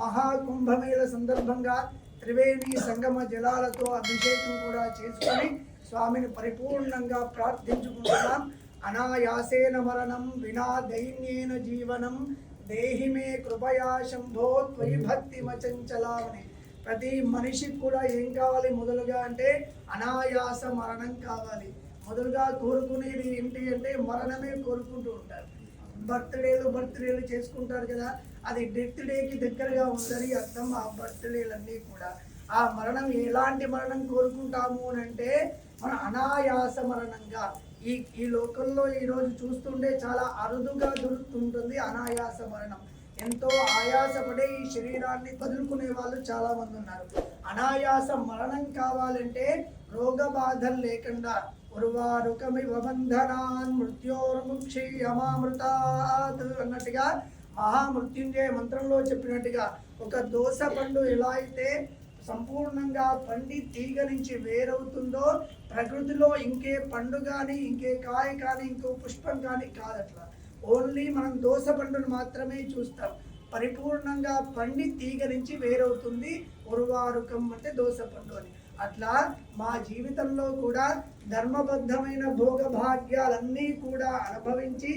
మహాకుంభమేళ సందర్భంగా త్రివేణి సంగమ జలాలతో అభిషేకం కూడా చేసుకొని స్వామిని పరిపూర్ణంగా ప్రార్థించుకుంటున్నాం. అనాయాసేన మరణం వినా దైన్యేన జీవనం దేహి మే కృపయా శంభో త్వయి భక్తి మచంచలామని. ప్రతి మనిషికి కూడా ఏం కావాలి మొదలుగా అంటే అనాయాస మరణం కావాలి. మొదలుగా కోరుకునేది ఏంటి అంటే మరణమే కోరుకుంటూ ఉంటారు. బర్త్డేలు చేసుకుంటారు కదా, అది డెత్ డేకి దగ్గరగా ఉందని అర్థం. ఆ బర్త్డేలన్నీ కూడా ఆ మరణం ఎలాంటి మరణం కోరుకుంటాము అని అంటే మన అనాయాస మరణంగా. ఈ లోకంలో ఈరోజు చూస్తుంటే చాలా అరుదుగా దొరుకుతుంటుంది అనాయాస మరణం. ఎంతో ఆయాసపడే ఈ శరీరాన్ని వదులుకునే వాళ్ళు చాలా మంది ఉన్నారు. అనాయాస మరణం కావాలంటే రోగ బాధలు లేకుండా ఉర్వారుకమివ బంధనాన్ మృత్యోర్ముక్షి అమామృతాత్ అన్నట్టుగా మహామృత్యుంజయ మంత్రంలో చెప్పినట్టుగా ఒక దోస పండు ఎలా అయితే సంపూర్ణంగా పండి తీగ నుంచి వేరవుతుందో ప్రకృతిలో ఇంకే పండు కానీ ఇంకే కాయ కానీ ఇంకో పుష్పం కానీ కాదట్లా. ఓన్లీ మనం దోస పండును మాత్రమే చూస్తాం. పరిపూర్ణంగా పండి తీగ నుంచి వేరవుతుంది. ఉర్వారుకం అంటే దోస పండు అని. అట్లా మా జీవితంలో కూడా ధర్మబద్ధమైన భోగభాగ్యాలన్నీ కూడా అనుభవించి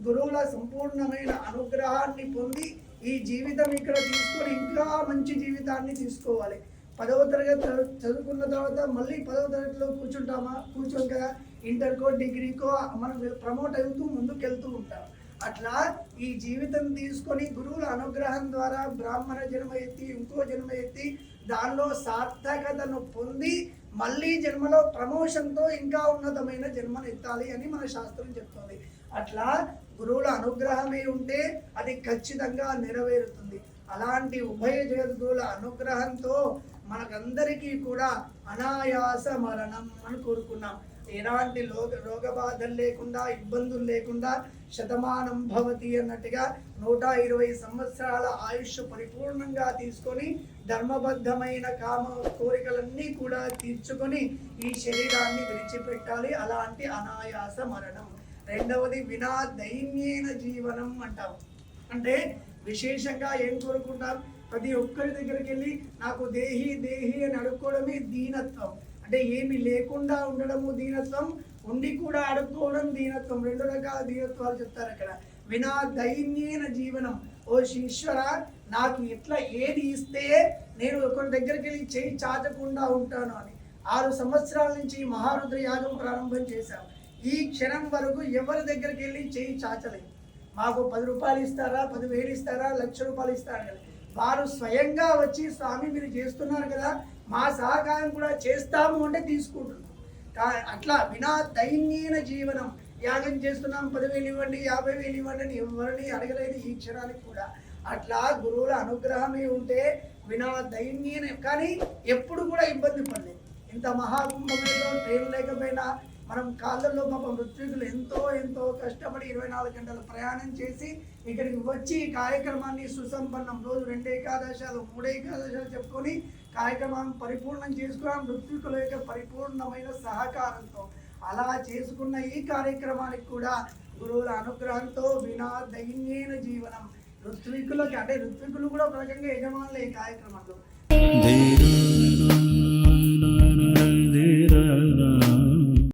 గురువుల సంపూర్ణమైన అనుగ్రహాన్ని పొంది ఈ జీవితం ఇక్కడ తీసుకొని ఇంకా మంచి జీవితాన్ని తీసుకోవాలి. 10వ తరగతి చదువుకున్న తర్వాత మళ్ళీ 10వ తరగతిలో కూర్చోం కదా, ఇంటర్కో డిగ్రీకో మనం ప్రమోట్ అవుతూ ముందుకెళ్తూ ఉంటాం. అట్లా ఈ జీవితం తీసుకొని గురువుల అనుగ్రహం ద్వారా బ్రాహ్మణ జన్మ ఎత్తి ఇంకో జన్మ ఎత్తి దానిలో సార్థకతను పొంది మళ్ళీ జన్మలో ప్రమోషన్తో ఇంకా ఉన్నతమైన జన్మను ఎత్తాలి అని మన శాస్త్రం చెప్తుంది. అట్లా గురువుల అనుగ్రహమే ఉంటే అది ఖచ్చితంగా నెరవేరుతుంది. అలాంటి ఉభయ జగద్గురుల అనుగ్రహంతో మనకందరికీ కూడా అనాయాస మరణం అని కోరుకున్నాం. ఎలాంటి రోగ బాధలు లేకుండా ఇబ్బందులు లేకుండా శతమానం భవతి అన్నట్టుగా 120 సంవత్సరాల ఆయుష్ పరిపూర్ణంగా తీసుకొని ధర్మబద్ధమైన కామ కోరికలన్నీ కూడా తీర్చుకొని ఈ శరీరాన్ని విడిచిపెట్టాలి. అలాంటి అనాయాస మరణం. రెండవది వినా దైన్యేన జీవనం అంటాం. అంటే విశేషంగా ఏం కోరుకుంటాం? ప్రతి ఒక్కరి దగ్గరికి వెళ్ళి నాకు దేహి దేహి అని అడుక్కోవడమే దీనత్వం. అంటే ఏమి లేకుండా ఉండడము దీనత్వం, ఉండి కూడా అడుక్కోవడం దీనత్వం. 2 రకాల దీనత్వాలు చెప్తారు అక్కడ. వినా దైన్యేన జీవనం. ఓ ఈశ్వర, నాకు ఎట్లా ఏది ఇస్తే నేను ఒకరి దగ్గరికి వెళ్ళి చేయి చాచకుండా ఉంటాను అని 6 సంవత్సరాల నుంచి మహారుద్ర యాగం ప్రారంభం చేశాం. ఈ క్షణం వరకు ఎవరి దగ్గరికి వెళ్ళి చేయి చాచలేదు. మాకు 10 రూపాయలు ఇస్తారా, 10,000 ఇస్తారా, 1,00,000 రూపాయలు ఇస్తారా కదా. వారు స్వయంగా వచ్చి స్వామి మీరు చేస్తున్నారు కదా, మా సహకారం కూడా చేస్తాము అంటే తీసుకుంటున్నాం. అట్లా వినా దైన్యేన జీవనం. యాగం చేస్తున్నాం, 10,000 ఇవ్వండి, 50,000 ఇవ్వండి అని ఎవరిని అడగలేదు ఈ క్షణానికి కూడా. అట్లా గురువుల అనుగ్రహమే ఉంటే వినా దైన్యేన. కానీ ఎప్పుడు కూడా ఇబ్బంది పడలేదు. ఇంత మహాకుంభమేలో ట్రైన్ లేకపోయినా మనం కాళ్ళల్లో పాపం ఋత్వికులు ఎంతో కష్టపడి 24 గంటలు ప్రయాణం చేసి ఇక్కడికి వచ్చి ఈ కార్యక్రమాన్ని సుసంపన్నం, రోజు 2 ఏకాదశాలు 3 ఏకాదశాలు చెప్పుకొని కార్యక్రమాన్ని పరిపూర్ణం చేసుకున్నాం ఋత్వికుల యొక్క పరిపూర్ణమైన సహకారంతో. అలా చేసుకున్న ఈ కార్యక్రమానికి కూడా గురువుల అనుగ్రహంతో వినా దైన్యేన జీవనం. ఋత్వికులకి అంటే ఋత్వికులు కూడా ఒక రకంగా యజమానులు ఈ కార్యక్రమంలో.